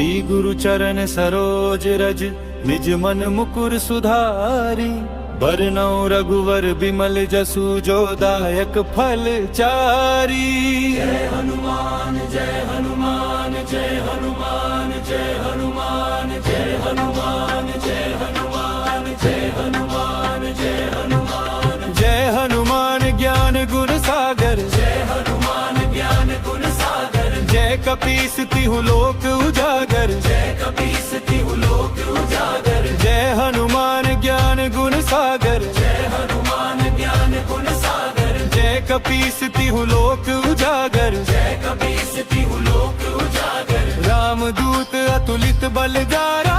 श्री गुरु चरण सरोज रज निज मन मुकुर सुधारी। बरनौ रघुवर बिमल जसु जो दायक फल चारी। जय हनुमान जय हनुमान जय हनुमान जय हनुमान जय हनुमान जय हनुमान जय हनुमान जय हनुमान। जय हनुमान ज्ञान गुण सागर। जय हनुमान ज्ञान गुण सागर। जय कपीस तिहु लोक उजागर। जय कपीस तिहु लोक उजागर। जय हनुमान ज्ञान गुण सागर। जय हनुमान ज्ञान गुण सागर। जय कपीस तिहु लोक उजागर। जय कपीस तिहु लोक उजागर। रामदूत अतुलित बलगारा।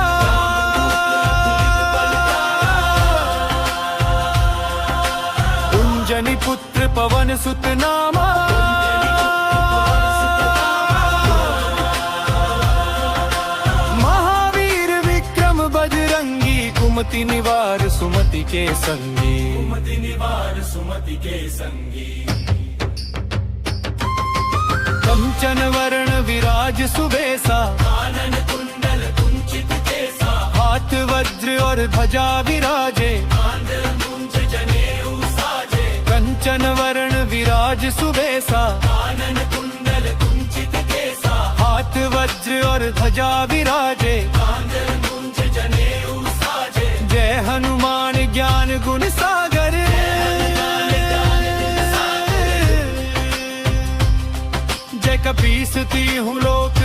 कुंजनी पुत्र पवन सुत नामा। महावीर विक्रम बजरंगी कुमति निवार सुमति के संगी। कुमति निवार सुमति के संगी। कंचन वरण विराज सुबेसा। कानन कुंडल कुंचित केसा। हाथ वज्र और ध्वजा विराजे। कांध मुंज जनेऊ साजे। कंचन वरण विराज सुबेसा। कानन कुंडल कुंचित केसा। हाथ वज्र और ध्वजा विराजे। कांध मुंज जनेऊ साजे। जय हनुमान ज्ञान गुण सागर। जय कपीस तिहु लोक